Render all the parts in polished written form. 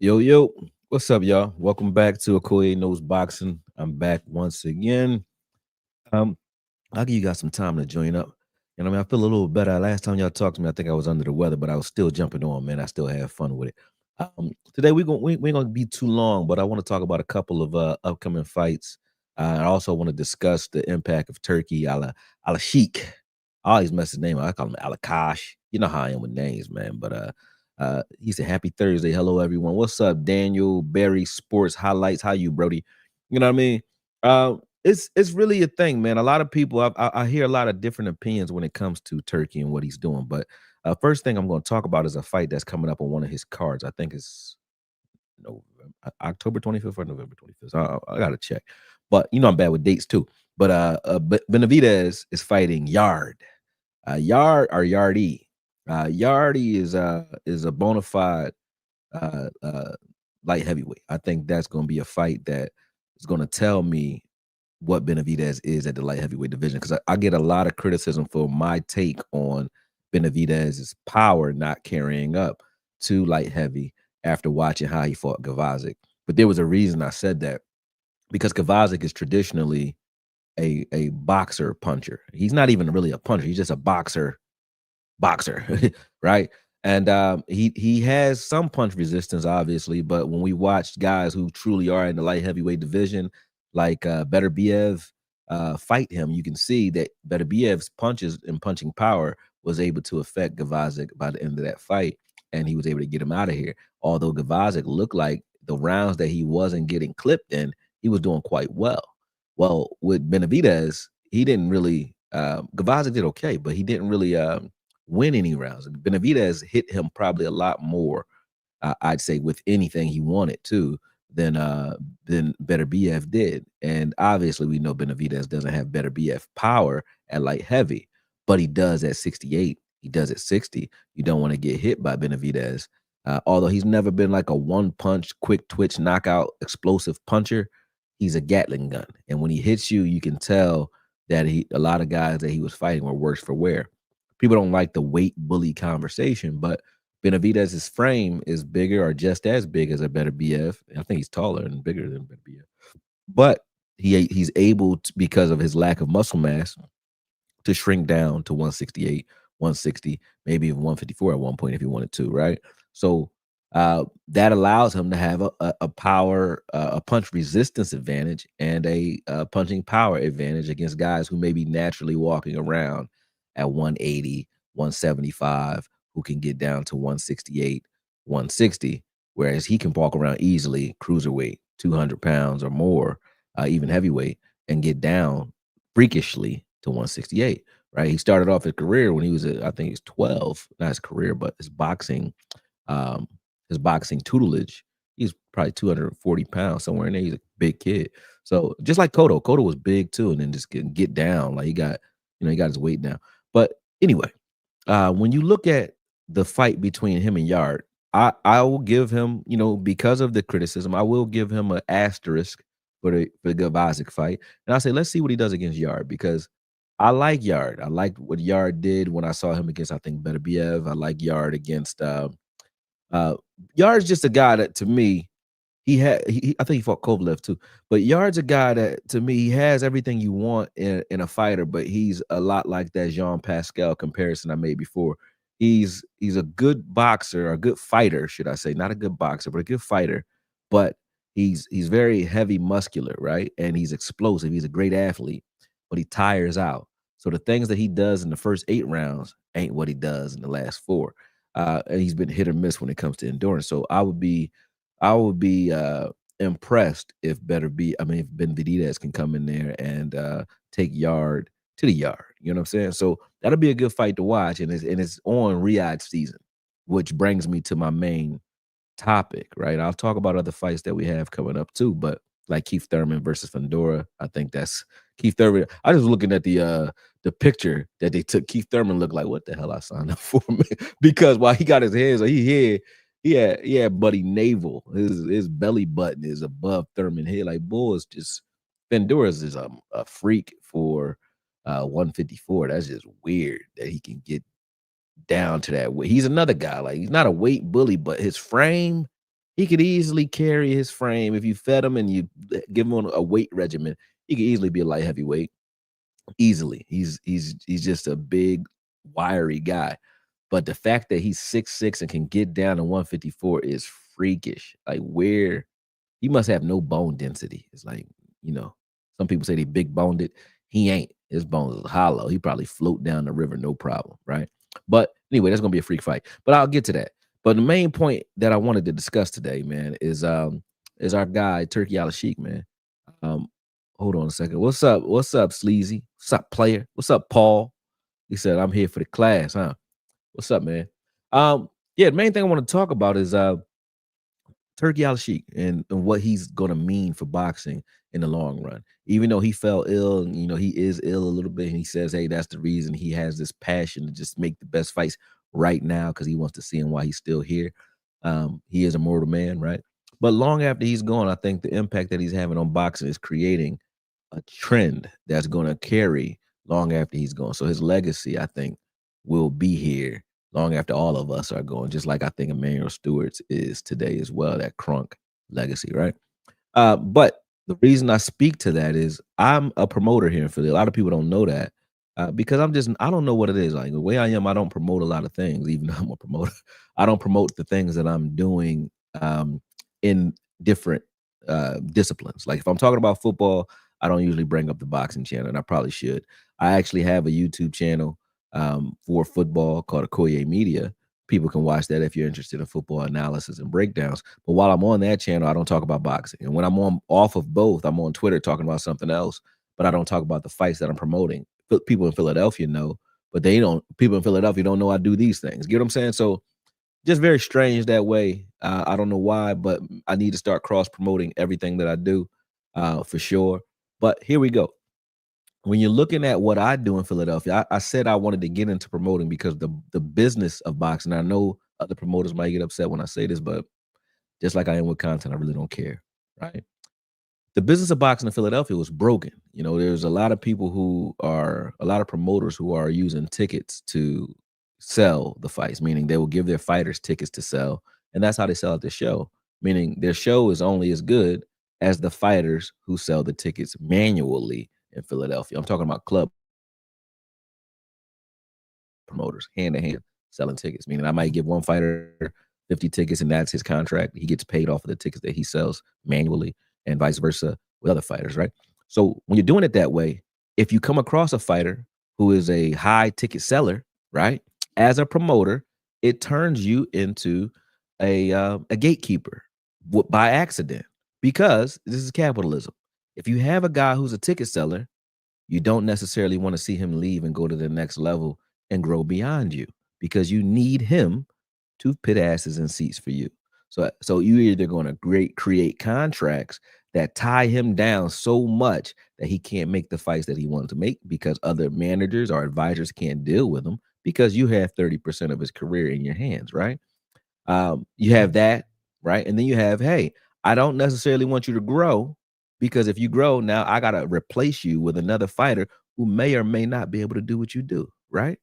Yo, yo, what's up, y'all? Welcome back to Okoye Knows Boxing. I'm back once again. Um, I'll give you guys some time to join up. And I feel a little better. Last time y'all talked to me, I think I was under the weather, but I was still jumping on, man. I still have fun with it. Today we ain't gonna be too long, but I want to talk about a couple of upcoming fights. I also want to discuss the impact of Turkey Alalshikh. I always mess his name up. I call him Alakash. You know how I am with names, man. But he said, "Happy Thursday, hello everyone. What's up, Daniel Barry Sports Highlights? How you, Brody? You know what I mean? It's really a thing, man. A lot of people I hear a lot of different opinions when it comes to Turkey and what he's doing. But first thing I'm going to talk about is a fight that's coming up on one of his cards. I think it's November, October 25th or November 25th. I got to check. But I'm bad with dates too. But Benavidez is fighting Yard. Yard or Yardy. Yardy is a bona fide uh, uh, light heavyweight. I think that's going to be a fight that is going to tell me what Benavidez is at the light heavyweight division, because I get a lot of criticism for my take on Benavidez's power not carrying up to light heavy after watching how he fought Gavazic. But there was a reason I said that, because Gavazic is traditionally a boxer puncher. He's not even really a puncher. He's just a boxer, right? And he has some punch resistance, obviously, but when we watched guys who truly are in the light heavyweight division, like Beterbiev, fight him, you can see that Beterbiev's punches and punching power was able to affect Gavazic by the end of that fight, and he was able to get him out of here. Although Gavazic looked like the rounds that he wasn't getting clipped in, he was doing quite well. Well, with Benavidez, he didn't really. Gavazic did okay, but he didn't really win any rounds. Benavidez hit him probably a lot more, I'd say, with anything he wanted to than Beterbiev did. And obviously, we know Benavidez doesn't have Beterbiev power at light heavy, but he does at 68. He does at 60. You don't want to get hit by Benavidez. Although he's never been like a one punch, quick twitch, knockout, explosive puncher, he's a Gatling gun. And when he hits you, you can tell that a lot of guys that he was fighting were worse for wear. People don't like the weight bully conversation, but Benavidez's frame is bigger or just as big as a Beterbiev. I think he's taller and bigger than Beterbiev. But he's able to, because of his lack of muscle mass, to shrink down to 168, 160, maybe even 154 at one point if he wanted to, right? So that allows him to have a power, a punch resistance advantage and a punching power advantage against guys who may be naturally walking around at 180, 175, who can get down to 168, 160, whereas he can walk around easily, cruiserweight, 200 pounds or more, even heavyweight, and get down freakishly to 168, right? He started off his career when he was, I think he's 12, not his career, but um, his boxing tutelage. He's probably 240 pounds, somewhere in there. He's a big kid. So just like Cotto was big too, and then just get down. Like he got his weight down. But anyway, when you look at the fight between him and Yard, I will give him, because of the criticism, I will give him an asterisk for the Gavazic fight. And I say, let's see what he does against Yard, because I like Yard. I liked what Yard did when I saw him against, I think, Beterbiev. I like Yard against Yard's just a guy that, to me, I think he fought Kovalev too. But Yard's a guy that, to me, he has everything you want in a fighter, but he's a lot like that Jean Pascal comparison I made before. He's a good boxer, a good fighter, should I say, not a good boxer, but a good fighter. But he's very heavy muscular, right? And he's explosive. He's a great athlete, but he tires out. So the things that he does in the first 8 rounds ain't what he does in the last 4. And he's been hit or miss when it comes to endurance. So I would be impressed if if Benavidez can come in there and take Yard to the yard. You know what I'm saying? So that'll be a good fight to watch, and it's on Riyadh season, which brings me to my main topic. Right, I'll talk about other fights that we have coming up too, but like Keith Thurman versus Fundora, I think that's Keith Thurman. I was looking at the picture that they took. Keith Thurman looked like, what the hell I signed up for, man? Because while he got his hands on, he had Buddy Naval. His belly button is above Thurman head. Like, boy, it's just Fendora's is a freak for 154. That's just weird that he can get down to that weight. He's another guy. Like, he's not a weight bully, but his frame He could easily carry his frame if you fed him and you give him a weight regimen. He could easily be a light heavyweight. Easily. He's just a big, wiry guy. But the fact that he's 6'6" and can get down to 154 is freakish. Like, where he must have no bone density. It's like, some people say they big boned it. He ain't. His bones is hollow. He probably float down the river, no problem, right? But anyway, that's gonna be a freak fight. But I'll get to that. But the main point that I wanted to discuss today, man, is our guy Turki Alalshikh, man. Um, Hold on a second. What's up? What's up, Sleazy? What's up, player? What's up, Paul? He said, I'm here for the class, huh? What's up, man? Yeah, the main thing I want to talk about is Turki Al-Sheikh and what he's gonna mean for boxing in the long run. Even though he fell ill, and he is ill a little bit, and he says, "Hey, that's the reason he has this passion to just make the best fights right now because he wants to see him while he's still here." He is a mortal man, right? But long after he's gone, I think the impact that he's having on boxing is creating a trend that's gonna carry long after he's gone. So his legacy, I think, will be here long after all of us are gone, just like I think Emmanuel Stewart's is today as well, that Crunk legacy, right? But the reason I speak to that is I'm a promoter here in Philly. A lot of people don't know that because I don't know what it is. Like the way I am, I don't promote a lot of things, even though I'm a promoter. I don't promote the things that I'm doing in different disciplines. Like if I'm talking about football, I don't usually bring up the boxing channel, and I probably should. I actually have a YouTube channel for football called Okoye Media. People can watch that if you're interested in football analysis and breakdowns. But while I'm on that channel, I don't talk about boxing. And when I'm on off of both, I'm on Twitter talking about something else, but I don't talk about the fights that I'm promoting. People in Philadelphia know, but they don't. People in Philadelphia don't know I do these things. Get what I'm saying? So just very strange that way. I don't know why, but I need to start cross promoting everything that I do for sure. But here we go. When you're looking at what I do in Philadelphia, I said I wanted to get into promoting because the business of boxing. I know other promoters might get upset when I say this, but just like I am with content, I really don't care. Right? The business of boxing in Philadelphia was broken. There's a lot of people a lot of promoters who are using tickets to sell the fights, meaning they will give their fighters tickets to sell, and that's how they sell at the show. Meaning their show is only as good as the fighters who sell the tickets manually in Philadelphia. I'm talking about club promoters, hand to hand, selling tickets. Meaning I might give one fighter 50 tickets and that's his contract. He gets paid off of the tickets that he sells manually and vice versa with other fighters, right? So when you're doing it that way, if you come across a fighter who is a high ticket seller, right, as a promoter, it turns you into a gatekeeper by accident because this is capitalism. If you have a guy who's a ticket seller, you don't necessarily want to see him leave and go to the next level and grow beyond you because you need him to put asses in seats for you. So you either going to create contracts that tie him down so much that he can't make the fights that he wanted to make because other managers or advisors can't deal with him because you have 30% of his career in your hands, right? You have that, right? And then you have, hey, I don't necessarily want you to grow because if you grow, now I got to replace you with another fighter who may or may not be able to do what you do, right?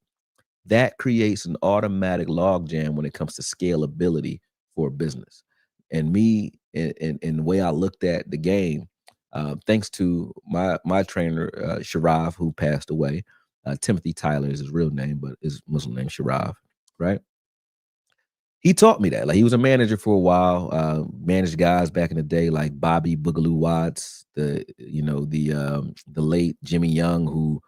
That creates an automatic logjam when it comes to scalability for business. And me, and the way I looked at the game, thanks to my trainer, Sharav, who passed away. Timothy Tyler is his real name, but his Muslim name Sharav, right? He taught me that. Like he was a manager for a while, managed guys back in the day like Bobby Boogaloo Watts, the late Jimmy Young who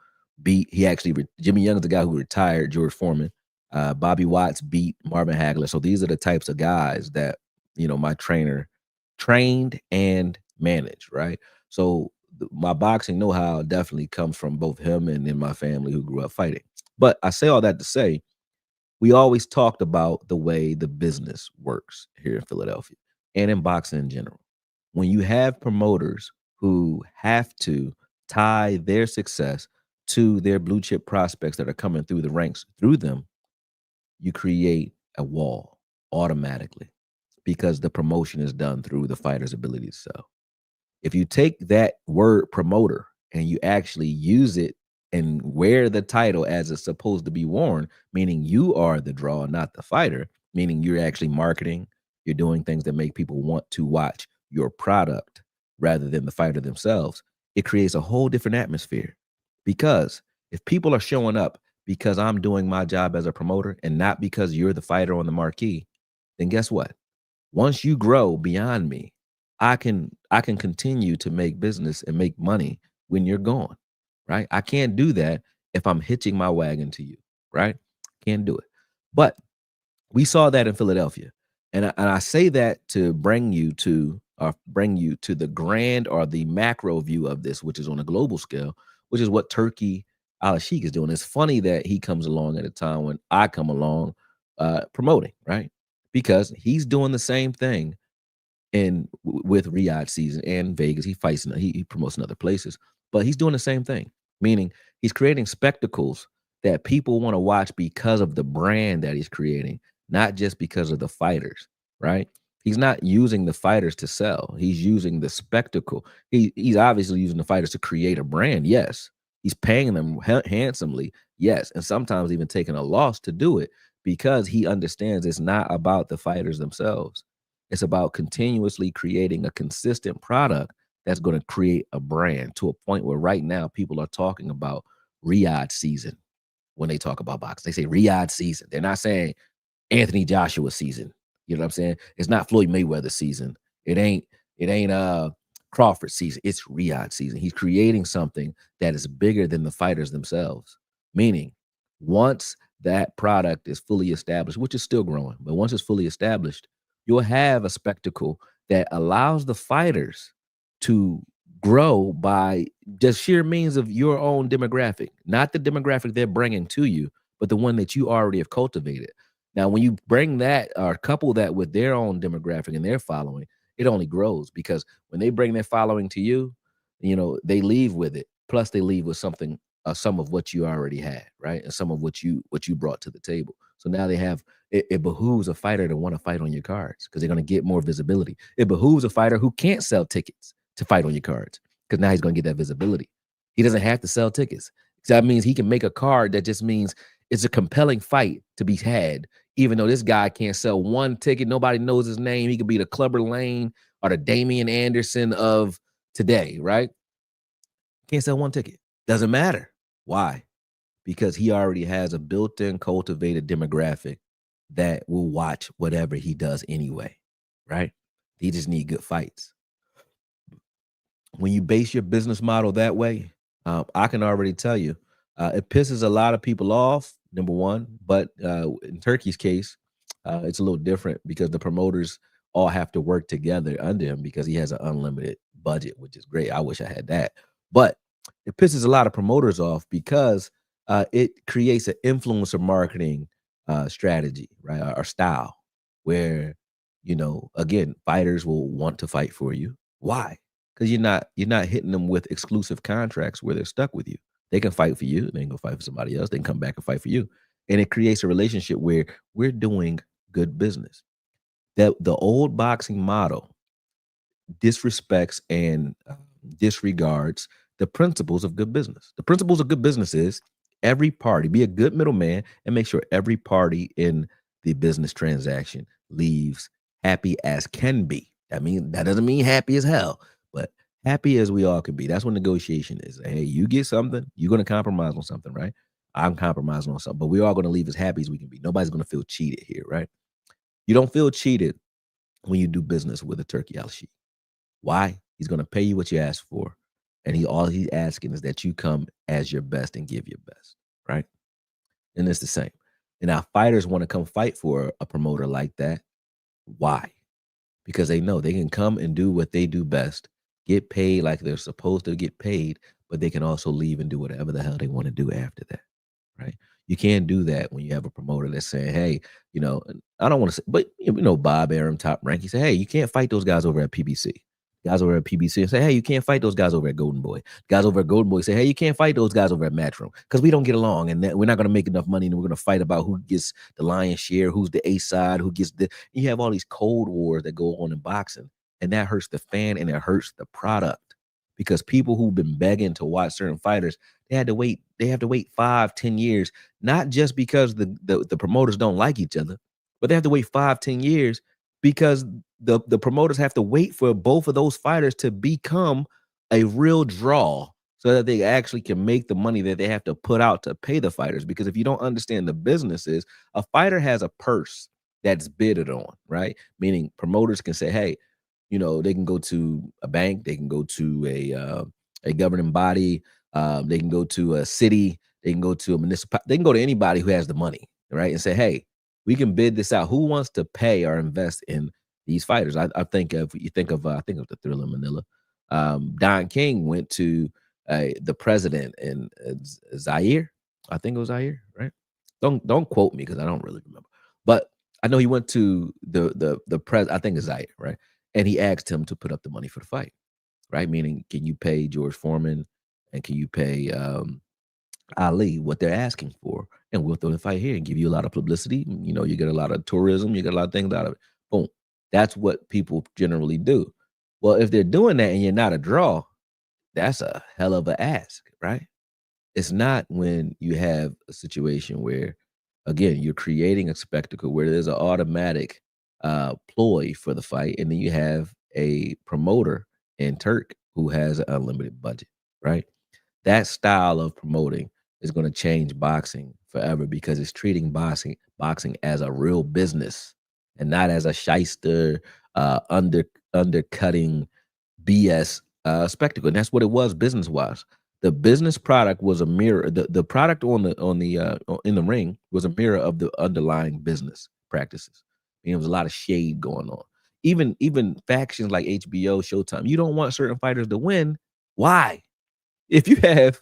Jimmy Young is the guy who retired George Foreman. Bobby Watts beat Marvin Hagler. So these are the types of guys that my trainer trained and managed, right? So my boxing know-how definitely comes from both him and in my family who grew up fighting. But I say all that to say we always talked about the way the business works here in Philadelphia and in boxing in general. When you have promoters who have to tie their success to their blue chip prospects that are coming through the ranks through them, you create a wall automatically because the promotion is done through the fighter's ability to sell. If you take that word promoter and you actually use it and wear the title as it's supposed to be worn, meaning you are the draw, not the fighter, meaning you're actually marketing, You're doing things that make people want to watch your product rather than the fighter themselves. It creates a whole different atmosphere because if people are showing up because I'm doing my job as a promoter and not because you're the fighter on the marquee, then guess what? Once you grow beyond me, I can continue to make business and make money when you're gone, right? I can't do that if I'm hitching my wagon to you, right? Can't do it. But we saw that in Philadelphia. And I say that to bring you to the grand or the macro view of this, which is on a global scale, which is what Turkey Alalshikh is doing. It's funny that he comes along at a time when I come along promoting, right? Because he's doing the same thing with Riyadh season and Vegas. He fights, he promotes in other places, but he's doing the same thing. Meaning he's creating spectacles that people want to watch because of the brand that he's creating, not just because of the fighters, right? He's not using the fighters to sell. He's using the spectacle. He's obviously using the fighters to create a brand. Yes. He's paying them handsomely. Yes. And sometimes even taking a loss to do it because he understands it's not about the fighters themselves. It's about continuously creating a consistent product that's going to create a brand to a point where right now people are talking about Riyadh season when they talk about boxing. They say Riyadh season. They're not saying Anthony Joshua season. You know what I'm saying? It's not Floyd Mayweather season. It ain't Crawford season. It's Riyadh season. He's creating something that is bigger than the fighters themselves. Meaning, once that product is fully established, which is still growing, but once it's fully established, you'll have a spectacle that allows the fighters to grow by just sheer means of your own demographic, not the demographic they're bringing to you, but the one that you already have cultivated. Now, when you bring that or couple that with their own demographic and their following, it only grows because when they bring their following to you, they leave with it. Plus, they leave with something, some of what you already had, right, and some of what you brought to the table. So now they have. It behooves a fighter to want to fight on your cards because they're going to get more visibility. It behooves a fighter who can't sell tickets to fight on your cards because now he's going to get that visibility. He doesn't have to sell tickets. So that means he can make a card that just means it's a compelling fight to be had, even though this guy can't sell one ticket. Nobody knows his name. He could be the Clubber Lane or the Damian Anderson of today, right? Can't sell one ticket. Doesn't matter. Why? Because he already has a built-in cultivated demographic that will watch whatever he does anyway, right? He just need good fights. When you base your business model that way, I can already tell you, it pisses a lot of people off. Number one, but in Turkey's case, it's a little different because the promoters all have to work together under him because he has an unlimited budget, which is great. I wish I had that, but it pisses a lot of promoters off because it creates an influencer marketing strategy, right, or style, where again, fighters will want to fight for you. Why? Because you're not hitting them with exclusive contracts where they're stuck with you. They can fight for you. They can go fight for somebody else. They can come back and fight for you, and it creates a relationship where we're doing good business. That the old boxing model disrespects and disregards the principles of good business. The principles of good business is every party, be a good middleman and make sure every party in the business transaction leaves happy as can be. That doesn't mean happy as hell, but happy as we all can be. That's what negotiation is. Hey, you get something, you're going to compromise on something, right? I'm compromising on something, but we're all going to leave as happy as we can be. Nobody's going to feel cheated here, right? You don't feel cheated when you do business with a Turkey Alalshikh. Why? He's going to pay you what you ask for. And all he's asking is that you come as your best and give your best, right? And it's the same. And now fighters want to come fight for a promoter like that. Why? Because they know they can come and do what they do best, get paid like they're supposed to get paid, but they can also leave and do whatever the hell they want to do after that, right? You can't do that when you have a promoter that's saying, hey, I don't want to say, but Bob Arum, Top Rank, he said, hey, you can't fight those guys over at PBC. Guys over at PBC and say, hey, you can't fight those guys over at Golden Boy. Guys over at Golden Boy say, hey, you can't fight those guys over at Matchroom because we don't get along and we're not going to make enough money and we're going to fight about who gets the lion's share, who's the A side, who gets the. You have all these cold wars that go on in boxing, and that hurts the fan and it hurts the product because people who've been begging to watch certain fighters, they had to wait. They have to wait 5-10 years, not just because the promoters don't like each other, but they have to wait 5-10 years because the promoters have to wait for both of those fighters to become a real draw so that they actually can make the money that they have to put out to pay the fighters. Because if you don't understand the business is, a fighter has a purse that's bidded on, right? Meaning promoters can say, hey, they can go to a bank, they can go to a governing body, they can go to a city, they can go to a municipal, they can go to anybody who has the money, right? And say, hey, we can bid this out. Who wants to pay or invest in these fighters? I think of you think of the Thriller Manila. Don King went to the president in Zaire. I think it was Zaire, right? Don't quote me because I don't really remember. But I know he went to the pres. I think it's Zaire, right? And he asked him to put up the money for the fight, right? Meaning, can you pay George Foreman and can you pay Ali what they're asking for? And we'll throw the fight here and give you a lot of publicity. You get a lot of tourism, you get a lot of things out of it. Boom. That's what people generally do. Well, if they're doing that and you're not a draw, that's a hell of a ask, right? It's not when you have a situation where, again, you're creating a spectacle where there's an automatic ploy for the fight, and then you have a promoter in Turk who has an unlimited budget, right? That style of promoting is going to change boxing forever because it's treating boxing as a real business and not as a shyster, undercutting BS spectacle, and that's what it was business wise. The business product was a mirror. The product in the ring was a mirror of the underlying business practices. There was a lot of shade going on. Even factions like HBO, Showtime. You don't want certain fighters to win. Why? If you have,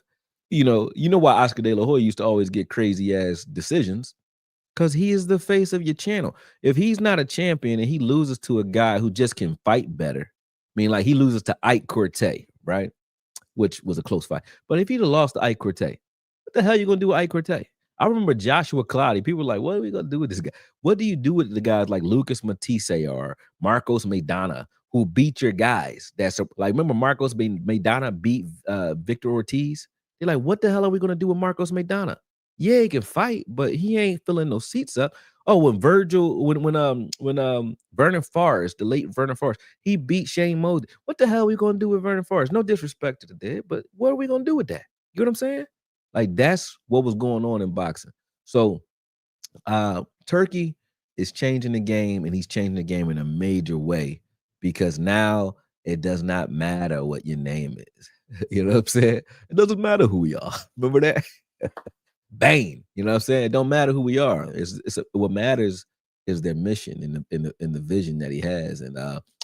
why Oscar De La Hoya used to always get crazy ass decisions because he is the face of your channel. If he's not a champion and he loses to a guy who just can fight better, I mean, like he loses to Ike Corte, right? Which was a close fight. But if he'd have lost to Ike Corte, what the hell are you gonna do with Ike Corte? I remember Joshua Cloudy. People were like, what are we gonna do with this guy? What do you do with the guys like Lucas Matisse or Marcos Maidana who beat your guys? That's like, remember Marcos Maidana beat Victor Ortiz? They're like, what the hell are we gonna do with Marcos Maidana? Yeah, he can fight, but he ain't filling no seats up. Oh, when Vernon Forrest, the late Vernon Forrest, he beat Shane Mosley. What the hell are we gonna do with Vernon Forrest? No disrespect to the dead, but what are we gonna do with that? You know what I'm saying? Like that's what was going on in boxing. So Turkey is changing the game, and he's changing the game in a major way because now it does not matter what your name is. You know what I'm saying? It doesn't matter who we are. Remember that? Bane. You know what I'm saying? It don't matter who we are. What matters is their mission and the vision that he has. And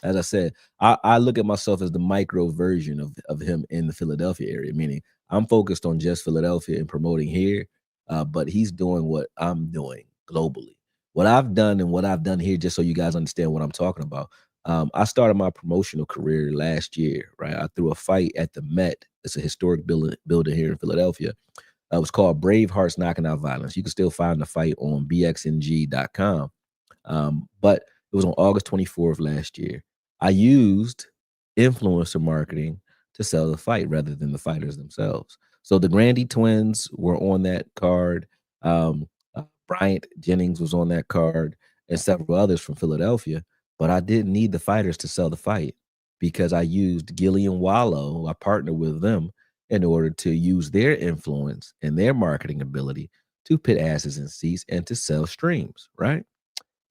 as I said, I look at myself as the micro version of him in the Philadelphia area, meaning I'm focused on just Philadelphia and promoting here. But he's doing what I'm doing globally. What I've done and what I've done here, just so you guys understand what I'm talking about. I started my promotional career last year, right? I threw a fight at the Met. It's a historic building here in Philadelphia. It was called Brave Hearts Knocking Out Violence. You can still find the fight on bxng.com. But it was on August 24th last year. I used influencer marketing to sell the fight rather than the fighters themselves. So the Grandy twins were on that card. Bryant Jennings was on that card and several others from Philadelphia. But I didn't need the fighters to sell the fight because I used Gillian Wallow. I partnered with them in order to use their influence and their marketing ability to put asses in seats and to sell streams, right?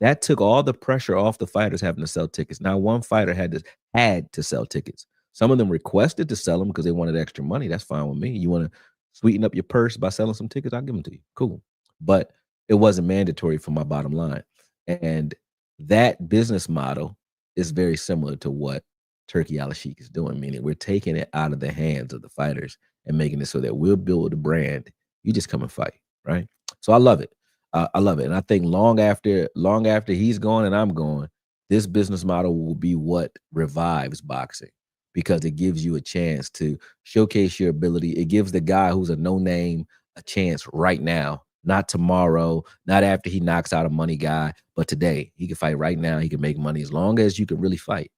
That took all the pressure off the fighters having to sell tickets. Now, one fighter had to sell tickets. Some of them requested to sell them because they wanted extra money. That's fine with me. You want to sweeten up your purse by selling some tickets? I'll give them to you. Cool. But it wasn't mandatory for my bottom line. And that business model is very similar to what Turki Alalshikh is doing, meaning we're taking it out of the hands of the fighters and making it so that we'll build a brand. You just come and fight, right? So I love it. I love it, and I think long after he's gone and I'm gone, this business model will be what revives boxing because it gives you a chance to showcase your ability. It gives the guy who's a no name a chance right now, not tomorrow, not after he knocks out a money guy, but today he can fight right now. He can make money as long as you can really fight.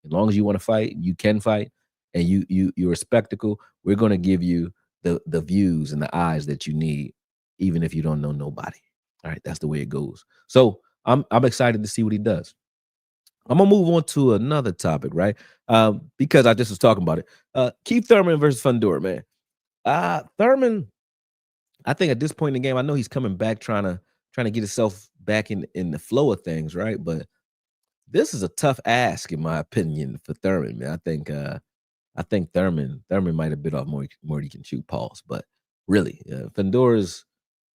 As long as you want to fight, you can fight, and you're a spectacle. We're going to give you the views and the eyes that you need, even if you don't know nobody. All right, that's the way it goes. So I'm excited to see what he does. I'm gonna move on to another topic, right? Because I just was talking about it. Keith Thurman versus Fundora, man. Thurman, I think at this point in the game, I know he's coming back, trying to get himself back in the flow of things, right? But this is a tough ask, in my opinion, for Thurman, man. I think Thurman might have bit off more than he can chew, pause. But really, Fundora's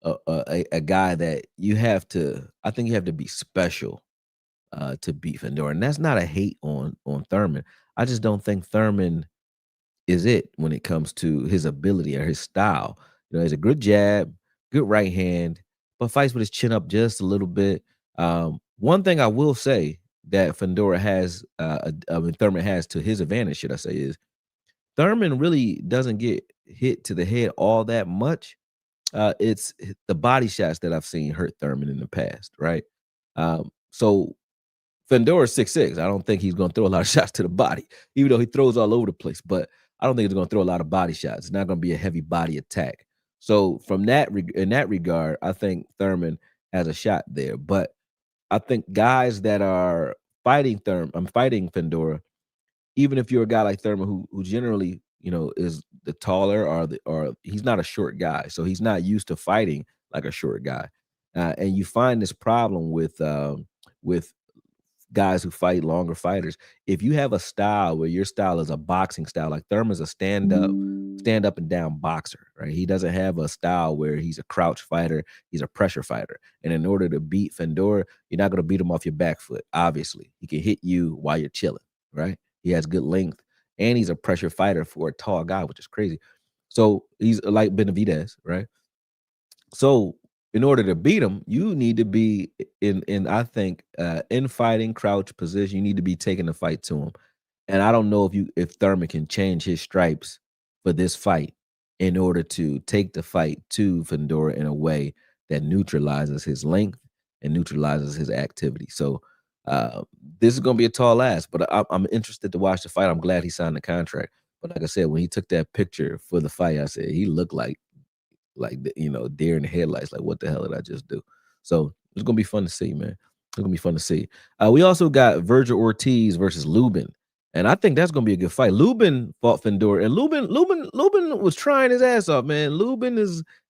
a guy that you have to. I think you have to be special to beat Fundora, and that's not a hate on Thurman. I just don't think Thurman is it when it comes to his ability or his style. You know, he's a good jab, good right hand, but fights with his chin up just a little bit. One thing I will say that Fundora has, I mean, Thurman has to his advantage, should I say, is Thurman really doesn't get hit to the head all that much. The body shots that I've seen hurt Thurman in the past, right? So Fandora's 6'6". I don't think he's gonna throw a lot of shots to the body, even though he throws all over the place, but I don't think he's gonna throw a lot of body shots. It's not gonna be a heavy body attack. So from in that regard, I think Thurman has a shot there. But I think guys that are I'm fighting Fandora, even if you're a guy like Thurman who generally, is the taller or he's not a short guy, so he's not used to fighting like a short guy. And you find this problem with guys who fight longer fighters. If you have a style where your style is a boxing style, like Thurman's a stand up and down boxer, right? He doesn't have a style where he's a crouch fighter, he's a pressure fighter. And in order to beat Fandora, you're not going to beat him off your back foot, obviously. He can hit you while you're chilling, right? He has good length and he's a pressure fighter for a tall guy, which is crazy. So he's like Benavidez, right? So in order to beat him, you need to be in I think in fighting crouch position. You need to be taking the fight to him. And I don't know if Thurman can change his stripes for this fight in order to take the fight to Fandora in a way that neutralizes his length and neutralizes his activity. So uh, this is going to be a tall ask, but I'm interested to watch the fight. I'm glad he signed the contract. But like I said, when he took that picture for the fight, I said he looked like deer in the headlights. Like, what the hell did I just do? So it's gonna be fun to see, man. It's gonna be fun to see. We also got Virgil Ortiz versus Lubin, and I think that's gonna be a good fight. Lubin fought Fendor, and Lubin was trying his ass off, man. Lubin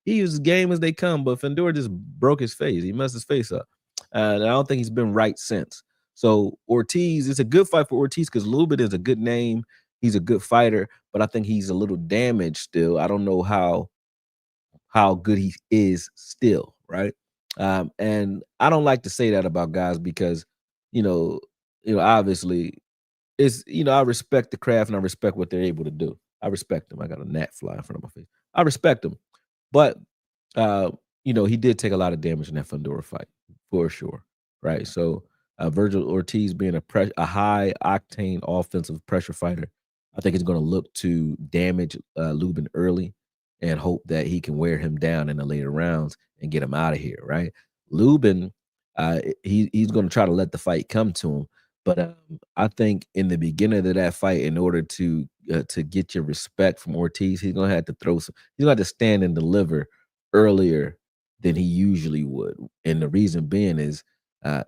he was game as they come, but Fendor just broke his face. He messed his face up, and I don't think he's been right since. So Ortiz, it's a good fight for Ortiz because Lubin is a good name. He's a good fighter, but I think he's a little damaged still. I don't know how good he is still, right? And I don't like to say that about guys because, you know, obviously I respect the craft and I respect what they're able to do. I respect them. I got a gnat fly in front of my face. I respect them, but uh, he did take a lot of damage in that Fundora fight for sure, right? So Virgil Ortiz being a high octane offensive pressure fighter, I think he's going to look to damage Lubin early and hope that he can wear him down in the later rounds and get him out of here, right? Lubin, he's going to try to let the fight come to him, but I think in the beginning of that fight, in order to get your respect from Ortiz, he's going to have to he's going to have to stand and deliver earlier than he usually would. And the reason being is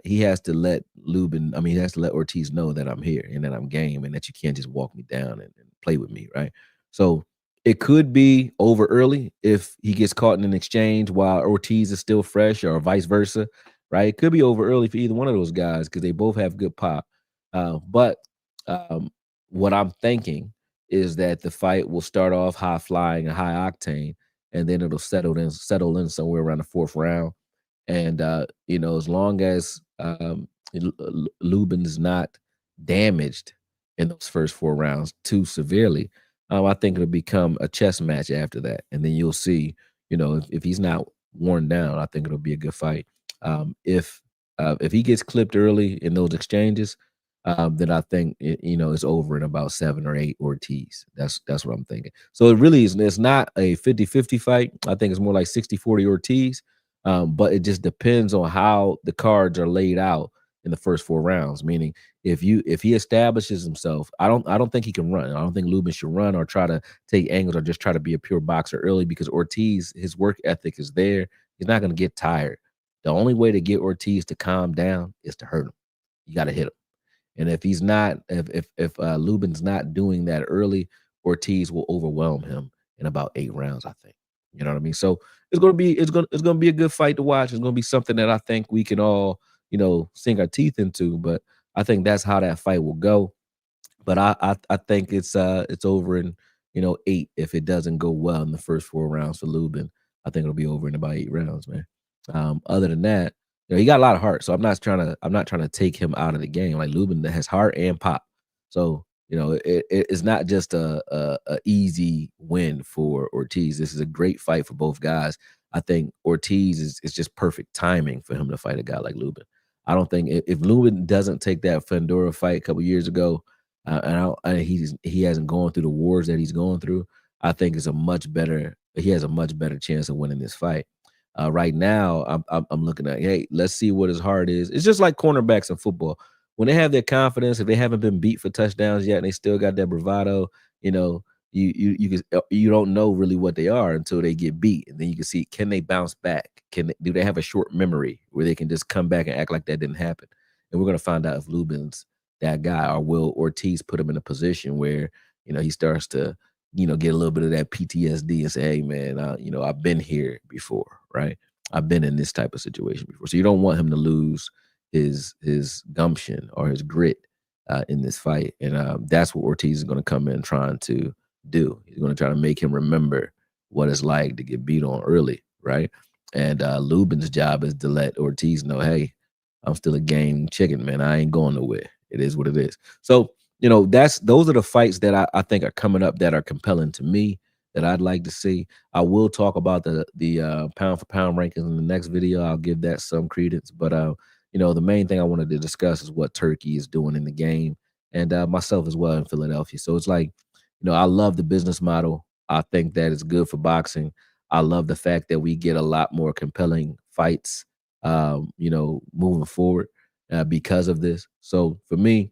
he has to let he has to let Ortiz know that I'm here and that I'm game and that you can't just walk me down and play with me, right? So it could be over early if he gets caught in an exchange while Ortiz is still fresh or vice versa, right? It could be over early for either one of those guys because they both have good pop. But what I'm thinking is that the fight will start off high flying and high octane, and then it'll settle in somewhere around the fourth round. And as long as Lubin's not damaged in those first four rounds too severely, I think it'll become a chess match after that. And then you'll see, if he's not worn down, I think it'll be a good fight. If he gets clipped early in those exchanges, then I think it's over in about 7 or 8 Ortiz. That's what I'm thinking. So it really is. It's not a 50-50 fight. I think it's more like 60-40 Ortiz. But it just depends on how the cards are laid out in the first four rounds. Meaning, if he establishes himself, I don't think he can run. I don't think Lubin should run or try to take angles or just try to be a pure boxer early because Ortiz, his work ethic is there. He's not going to get tired. The only way to get Ortiz to calm down is to hurt him. You got to hit him. And if he's not, if Lubin's not doing that early, Ortiz will overwhelm him in about 8 rounds, I think. You know what I mean? So it's gonna be a good fight to watch. It's gonna be something that I think we can all, sink our teeth into. But I think that's how that fight will go. But I think it's over in, 8 if it doesn't go well in the first 4 rounds for Lubin. I think it'll be over in about 8 rounds, man. Other than that, he got a lot of heart, so I'm not trying to take him out of the game. Like Lubin has heart and pop. So, it's not just a easy win for Ortiz. This is a great fight for both guys. I think Ortiz is just perfect timing for him to fight a guy like Lubin. I don't think if Lubin doesn't take that Fandora fight a couple years ago, and he hasn't gone through the wars that he's going through. I think he has a much better chance of winning this fight. Right now, I'm looking at, hey, let's see what his heart is. It's just like cornerbacks in football. When they have their confidence, if they haven't been beat for touchdowns yet, and they still got that bravado, you know, you don't know really what they are until they get beat, and then you can see, can they bounce back? Do they have a short memory where they can just come back and act like that didn't happen? And we're gonna find out if Lubin's that guy, or will Ortiz put him in a position where, he starts to, get a little bit of that PTSD and say, hey man, I've been here before, right? I've been in this type of situation before. So you don't want him to lose his gumption or his grit in this fight. And that's what Ortiz is going to come in trying to do. He's going to try to make him remember what it's like to get beat on early, right? And Lubin's job is to let Ortiz know, hey, I'm still a game chicken, man. I ain't going nowhere. It is what it is. So, those are the fights that I think are coming up that are compelling to me, that I'd like to see. I will talk about the pound for pound rankings in the next video. I'll give that some credence. But the main thing I wanted to discuss is what Turkey is doing in the game, and myself as well in Philadelphia. So it's like, I love the business model. I think that it's good for boxing. I love the fact that we get a lot more compelling fights, moving forward because of this. So for me,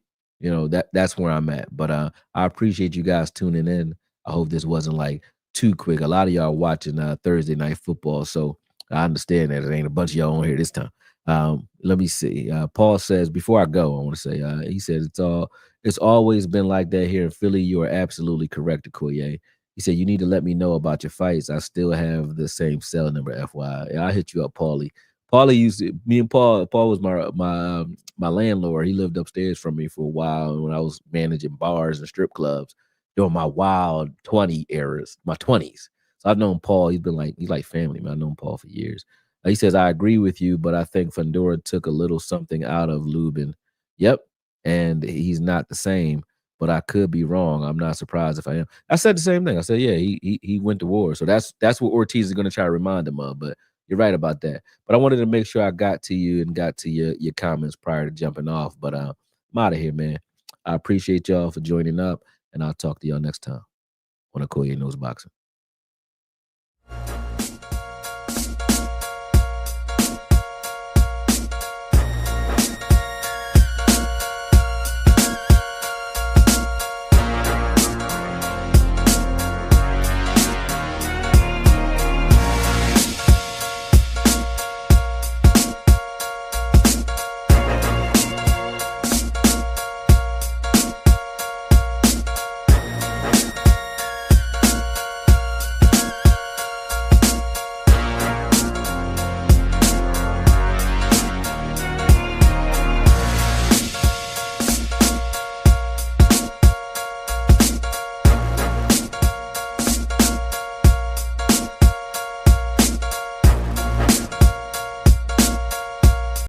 that's where I'm at. But I appreciate you guys tuning in. I hope this wasn't like too quick. A lot of y'all watching Thursday night football, so I understand that it ain't a bunch of y'all on here this time. Let me see. Paul says, before I go, I want to say, he said it's always been like that here in Philly. You are absolutely correct, Okoye. He said, you need to let me know about your fights. I still have the same cell number, FYI. Yeah, I'll hit you up, Paulie. Paulie used to, me and Paul was my landlord. He lived upstairs from me for a while when I was managing bars and strip clubs during my wild 20 eras, my 20s. So I've known Paul. He's like family, man. I've known Paul for years. He says, I agree with you, but I think Fundora took a little something out of Lubin. Yep. And he's not the same, but I could be wrong. I'm not surprised if I am. I said the same thing. I said, yeah, he went to war. So that's what Ortiz is going to try to remind him of. But you're right about that. But I wanted to make sure I got to you and got to your comments prior to jumping off. But I'm out of here, man. I appreciate y'all for joining up, and I'll talk to y'all next time on Okoye Knows Boxing.